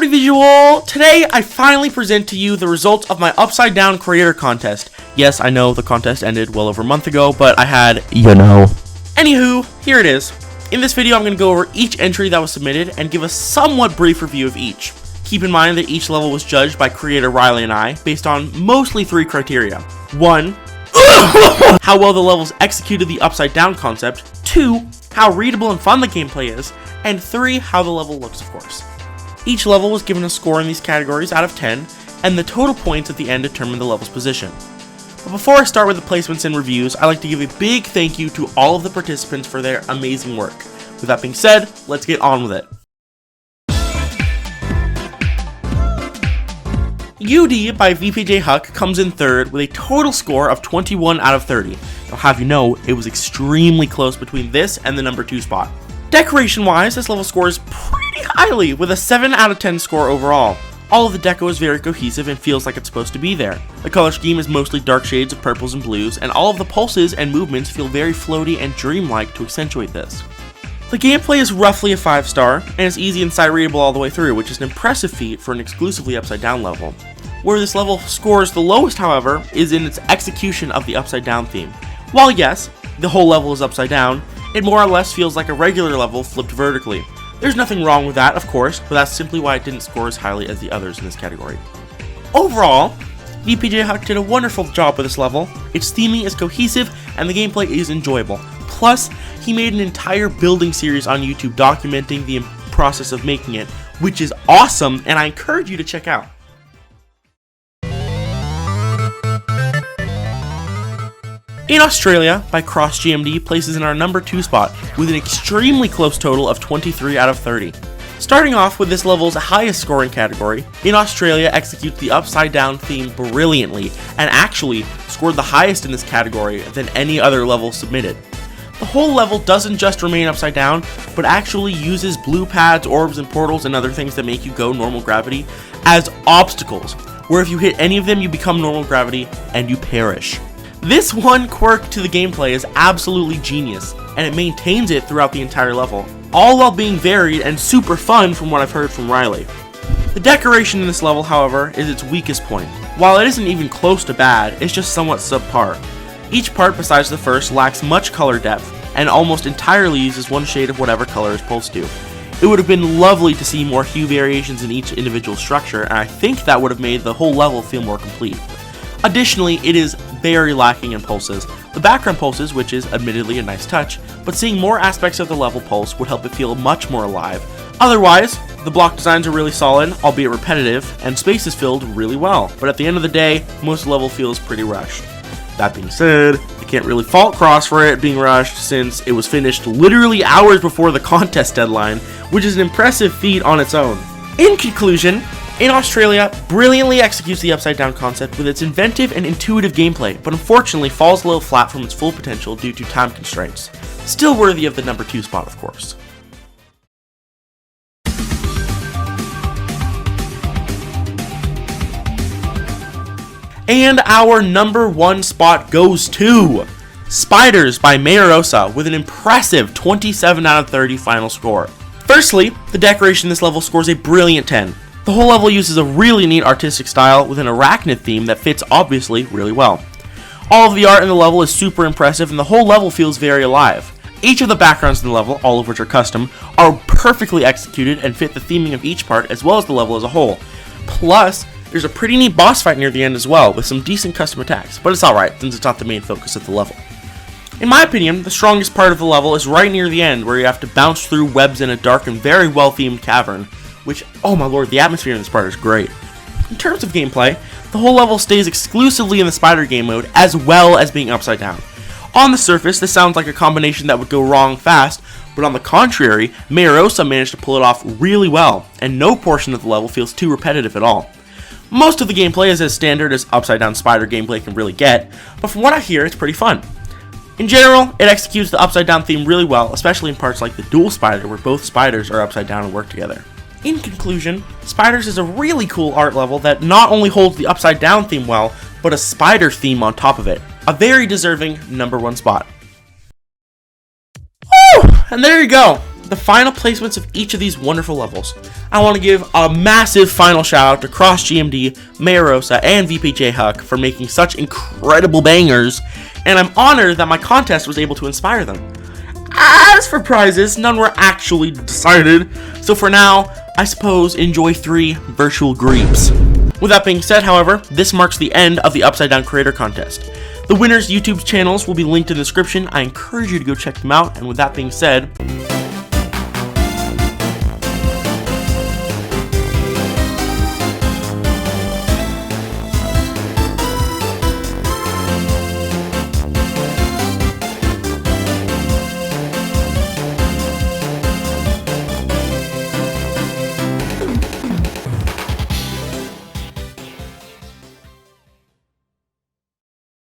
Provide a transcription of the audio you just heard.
AudieoVisual! Today, I finally present to you the results of my Upside Down Creator Contest. Yes, I know the contest ended well over a month ago, but I had, Anywho, here it is. In this video, I'm going to go over each entry that was submitted and give a somewhat brief review of each. Keep in mind that each level was judged by creator Riley and I based on mostly 3 criteria. 1, how well the levels executed the Upside Down concept. 2, how readable and fun the gameplay is. And 3, how the level looks, of course. Each level was given a score in these categories out of 10, and the total points at the end determined the level's position. But before I start with the placements and reviews, I'd like to give a big thank you to all of the participants for their amazing work. With that being said, let's get on with it. UD by VPJ Huck comes in third with a total score of 21 out of 30. I'll have you know, it was extremely close between this and the number 2 spot. Decoration-wise, this level scores pretty highly with a 7 out of 10 score overall. All of the deco is very cohesive and feels like it's supposed to be there. The color scheme is mostly dark shades of purples and blues, and all of the pulses and movements feel very floaty and dreamlike to accentuate this. The gameplay is roughly a 5-star, and is easy and sight readable all the way through, which is an impressive feat for an exclusively Upside Down level. Where this level scores the lowest, however, is in its execution of the Upside Down theme. While yes, the whole level is upside down, it more or less feels like a regular level flipped vertically. There's nothing wrong with that, of course, but that's simply why it didn't score as highly as the others in this category. Overall, VPJ Huck did a wonderful job with this level. Its theming is cohesive and the gameplay is enjoyable. Plus, he made an entire building series on YouTube documenting the process of making it, which is awesome and I encourage you to check out. In Australia, by CrossGMD places in our number 2 spot with an extremely close total of 23 out of 30. Starting off with this level's highest scoring category, In Australia executes the Upside Down theme brilliantly and actually scored the highest in this category than any other level submitted. The whole level doesn't just remain upside down, but actually uses blue pads, orbs, and portals and other things that make you go normal gravity as obstacles, where if you hit any of them you become normal gravity and you perish. This one quirk to the gameplay is absolutely genius, and it maintains it throughout the entire level, all while being varied and super fun from what I've heard from Riley. The decoration in this level, however, is its weakest point. While it isn't even close to bad, it's just somewhat subpar. Each part besides the first lacks much color depth, and almost entirely uses one shade of whatever color is pulsed to. It would have been lovely to see more hue variations in each individual structure, and I think that would have made the whole level feel more complete. Additionally, it is very lacking in pulses. The background pulses, which is admittedly a nice touch, but seeing more aspects of the level pulse would help it feel much more alive. Otherwise, the block designs are really solid, albeit repetitive, and space is filled really well, but at the end of the day, most of the level feels pretty rushed. That being said, I can't really fault Cross for it being rushed since it was finished literally hours before the contest deadline, which is an impressive feat on its own. In conclusion, In Australia brilliantly executes the Upside Down concept with its inventive and intuitive gameplay, but unfortunately falls a little flat from its full potential due to time constraints. Still worthy of the number 2 spot, of course. And our number 1 spot goes to Spiders by Mayarosa with an impressive 27 out of 30 final score. Firstly, the decoration in this level scores a brilliant 10. The whole level uses a really neat artistic style with an arachnid theme that fits obviously really well. All of the art in the level is super impressive and the whole level feels very alive. Each of the backgrounds in the level, all of which are custom, are perfectly executed and fit the theming of each part as well as the level as a whole. Plus, there's a pretty neat boss fight near the end as well with some decent custom attacks, but it's alright since it's not the main focus of the level. In my opinion, the strongest part of the level is right near the end where you have to bounce through webs in a dark and very well themed cavern, which, oh my lord, the atmosphere in this part is great. In terms of gameplay, the whole level stays exclusively in the spider game mode as well as being upside down. On the surface, this sounds like a combination that would go wrong fast, but on the contrary, Mayarosa managed to pull it off really well, and no portion of the level feels too repetitive at all. Most of the gameplay is as standard as upside down spider gameplay can really get, but from what I hear, it's pretty fun. In general, it executes the upside down theme really well, especially in parts like the dual spider where both spiders are upside down and work together. In conclusion, Spiders is a really cool art level that not only holds the Upside Down theme well, but a spider theme on top of it. A very deserving number 1 spot. Woo! And there you go. the final placements of each of these wonderful levels. I want to give a massive final shout out to CrossGMD, Mayarosa, and VPJ Huck for making such incredible bangers, and I'm honored that my contest was able to inspire them. As for prizes, none were actually decided, so for now, I suppose enjoy 3 virtual grapes. With that being said, however, this marks the end of the Upside Down Creator Contest. The winners' YouTube channels will be linked in the description. I encourage you to go check them out, and with that being said,